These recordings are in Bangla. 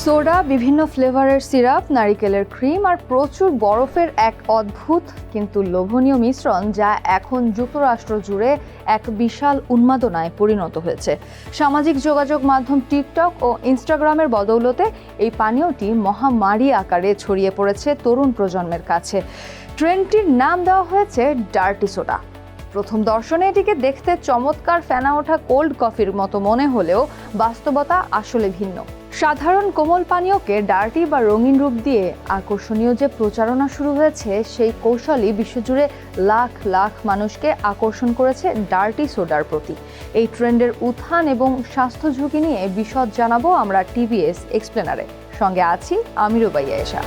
সোডা, বিভিন্ন ফ্লেভারের সিরাপ, নারিকেলের ক্রিম আর প্রচুর বরফের এক অদ্ভুত কিন্তু লোভনীয় মিশ্রণ যা এখন যুক্তরাষ্ট্র জুড়ে এক বিশাল উন্মাদনায় পরিণত হয়েছে। সামাজিক যোগাযোগ মাধ্যম টিকটক ও ইনস্টাগ্রামের বদৌলতে এই পানীয়টি মহামারী আকারে ছড়িয়ে পড়েছে তরুণ প্রজন্মের কাছে। ট্রেন্ডটির নাম দেওয়া হয়েছে ডার্টি সোডা। প্রথম দর্শনে এটিকে দেখতে চমৎকার ফেনা ওঠা কোল্ড কফির মতো মনে হলেও বাস্তবতা আসলে ভিন্ন। সাধারণ কোমল পানীয়কে ডার্টি বা রঙিন রূপ দিয়ে আকর্ষণীয় যে প্রচারণা শুরু হয়েছে, সেই কৌশলই বিশ্বজুড়ে লাখ লাখ মানুষকে আকর্ষণ করেছে ডার্টি সোডার প্রতি। এই ট্রেন্ডের উত্থান এবং স্বাস্থ্য ঝুঁকি নিয়ে বিশদ জানাবো আমরা টিভিএস এক্সপ্লেনারে। সঙ্গে আছি আমি রুবাইয়া এশা।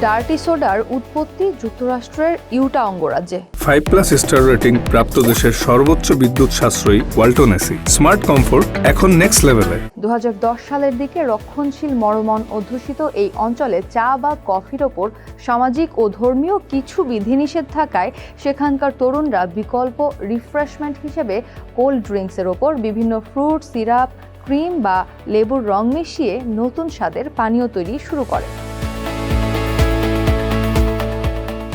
ডার্টি সোডার উৎপত্তি যুক্তরাষ্ট্রের ইউটা অঙ্গরাজ্যে। 5+ স্টার রেটিং প্রাপ্ত দেশের সর্বোচ্চ বিদ্যুৎ সাশ্রয়ী ওয়ালটন এসি। স্মার্ট কমফোর্ট এখন নেক্সট লেভেলে। 2010 সালের দিকে রক্ষণশীল মরমন অধ্যুষিত এই অঞ্চলে চা বা কফির ওপর সামাজিক ও ধর্মীয় কিছু বিধিনিষেধ থাকায় সেখানকার তরুণরা বিকল্প রিফ্রেশমেন্ট হিসেবে কোল্ড ড্রিঙ্কসের ওপর বিভিন্ন ফ্রুট, সিরাপ, ক্রিম বা লেবুর রং মিশিয়ে নতুন স্বাদের পানীয় তৈরি শুরু করে।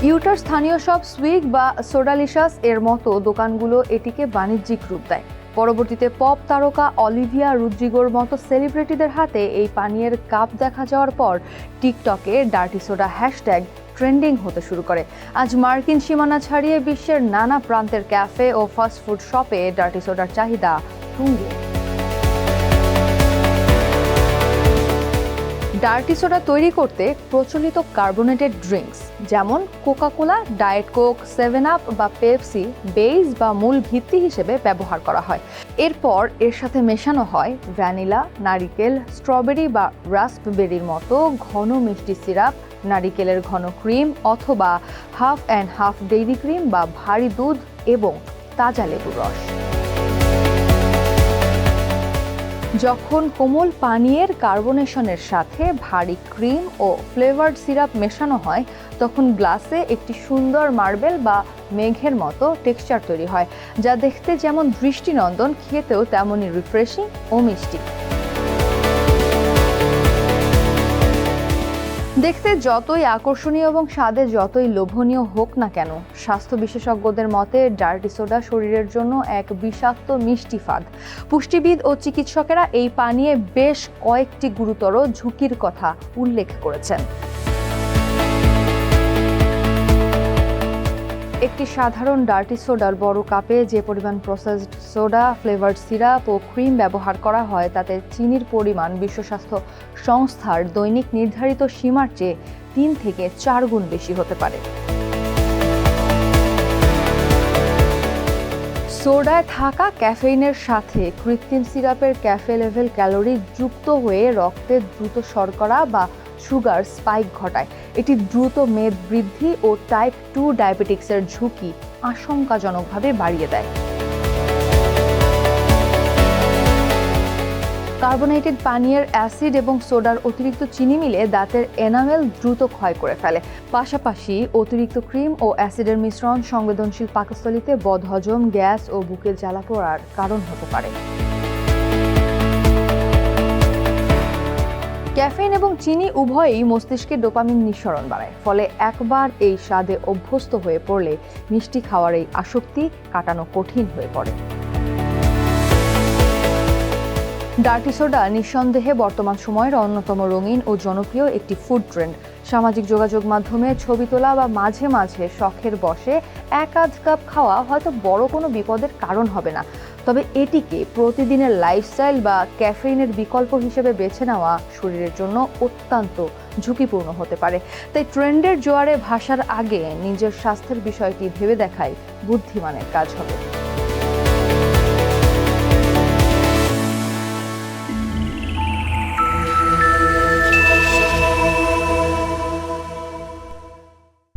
ইউটার স্থানীয় সব সুইগ বা সোডালিশাস এর মতো দোকানগুলো এটিকে বাণিজ্যিক রূপ দেয়। পরবর্তীতে পপ তারকা অলিভিয়া রদ্রিগোর মতো সেলিব্রিটিদের হাতে এই পানীয়ের কাপ দেখা যাওয়ার পর টিকটকে ডার্টি সোডা হ্যাশট্যাগ ট্রেন্ডিং হতে শুরু করে। আজ মার্কিন সীমানা ছাড়িয়ে বিশ্বের নানা প্রান্তের ক্যাফে ও ফাস্টফুড শপে ডার্টি সোডার চাহিদা তুঙ্গে। ডার্টি সোডা তৈরি করতে প্রচলিত কার্বোনেটেড ড্রিঙ্কস যেমন কোকা-কোলা, ডায়েট কোক, 7 আপ বা পেপসি বেস বা মূল ভিত্তি হিসেবে ব্যবহার করা হয়। এরপর এর সাথে মেশানো হয় ভ্যানিলা, নারিকেল, স্ট্রবেরি বা রাস্পবেরির মতো ঘন মিষ্টি সিরাপ, নারিকেলের ঘন ক্রিম অথবা half and half dairy cream বা ভারী দুধ এবং তাজা লেবুর রস। যখন কোমল পানীয়ের কার্বনেশনের সাথে ভারী ক্রিম ও ফ্লেভার্ড সিরাপ মেশানো হয়, তখন গ্লাসে একটি সুন্দর মার্বেল বা মেঘের মতো টেক্সচার তৈরি হয়, যা দেখতে যেমন দৃষ্টিনন্দন, খেতেও তেমনই রিফ্রেশিং ও মিষ্টি। দেখতে যতই আকর্ষণীয় এবং স্বাদে যতই লোভনীয় হোক না কেন, স্বাস্থ্য বিশেষজ্ঞদের মতে ডার্টি সোডা শরীরের জন্য এক বিষাক্ত মিষ্টি ফাঁদ। পুষ্টিবিদ ও চিকিৎসকেরা এই পানীয়ে বেশ কয়েকটি গুরুতর ঝুঁকির কথা উল্লেখ করেছেন। একটি সাধারণ ডার্টি সোডার বড় কাপে যে পরিমাণ প্রসেসড সোডা, ফ্লেভার্ড সিরাপ ও ক্রিম ব্যবহার করা হয়, তাতে চিনির পরিমাণ বিশ্ব স্বাস্থ্য সংস্থার দৈনিক নির্ধারিত সীমার চেয়ে 3 থেকে 4 গুণ বেশি হতে পারে। সোডায় থাকা ক্যাফেইনের সাথে কৃত্রিম সিরাপের ক্যাফে লেভেল ক্যালোরি যুক্ত হয়ে রক্তে দ্রুত শর্করা বা সুগার স্পাইক ঘটায়। এটি দ্রুত মেদ বৃদ্ধি ও টাইপ 2 ডায়াবেটিক্সের ঝুঁকি আশঙ্কাজনকভাবে বাড়িয়ে দেয়। কার্বোনেটেড পানীয়ের অ্যাসিড এবং সোডার অতিরিক্ত চিনি মিলে দাঁতের এনামেল দ্রুত ক্ষয় করে ফেলে। পাশাপাশি অতিরিক্ত ক্রিম ও অ্যাসিডের মিশ্রণ সংবেদনশীল পাকস্থলীতে বদহজম, গ্যাস ও বুকে জ্বালা পোড়ার কারণ হতে পারে। ক্যাফেইন এবং চিনি উভয়ই মস্তিষ্কে ডোপামিন নিঃসরণ বাড়ায়, ফলে একবার এই স্বাদে অভ্যস্ত হয়ে পড়লে মিষ্টি খাওয়ার এই আসক্তি কাটানো কঠিন হয়ে পড়ে। ডার্টি সোডা নিঃসন্দেহে বর্তমান সময়ের অন্যতম রঙিন ও জনপ্রিয় একটি ফুড ট্রেন্ড। সামাজিক যোগাযোগ মাধ্যমে ছবি তোলা বা মাঝে মাঝে শখের বশে 1-আধ কাপ খাওয়া হয়তো বড় কোনো বিপদের কারণ হবে না, তবে এটিকে প্রতিদিনের লাইফস্টাইল বা ক্যাফেইনের বিকল্প হিসেবে বেছে নেওয়া শরীরের জন্য অত্যন্ত ঝুঁকিপূর্ণ হতে পারে। তাই ট্রেন্ডের জোয়ারে ভাসার আগে নিজের স্বাস্থ্যের বিষয়টি ভেবে দেখাই বুদ্ধিমানের কাজ হবে।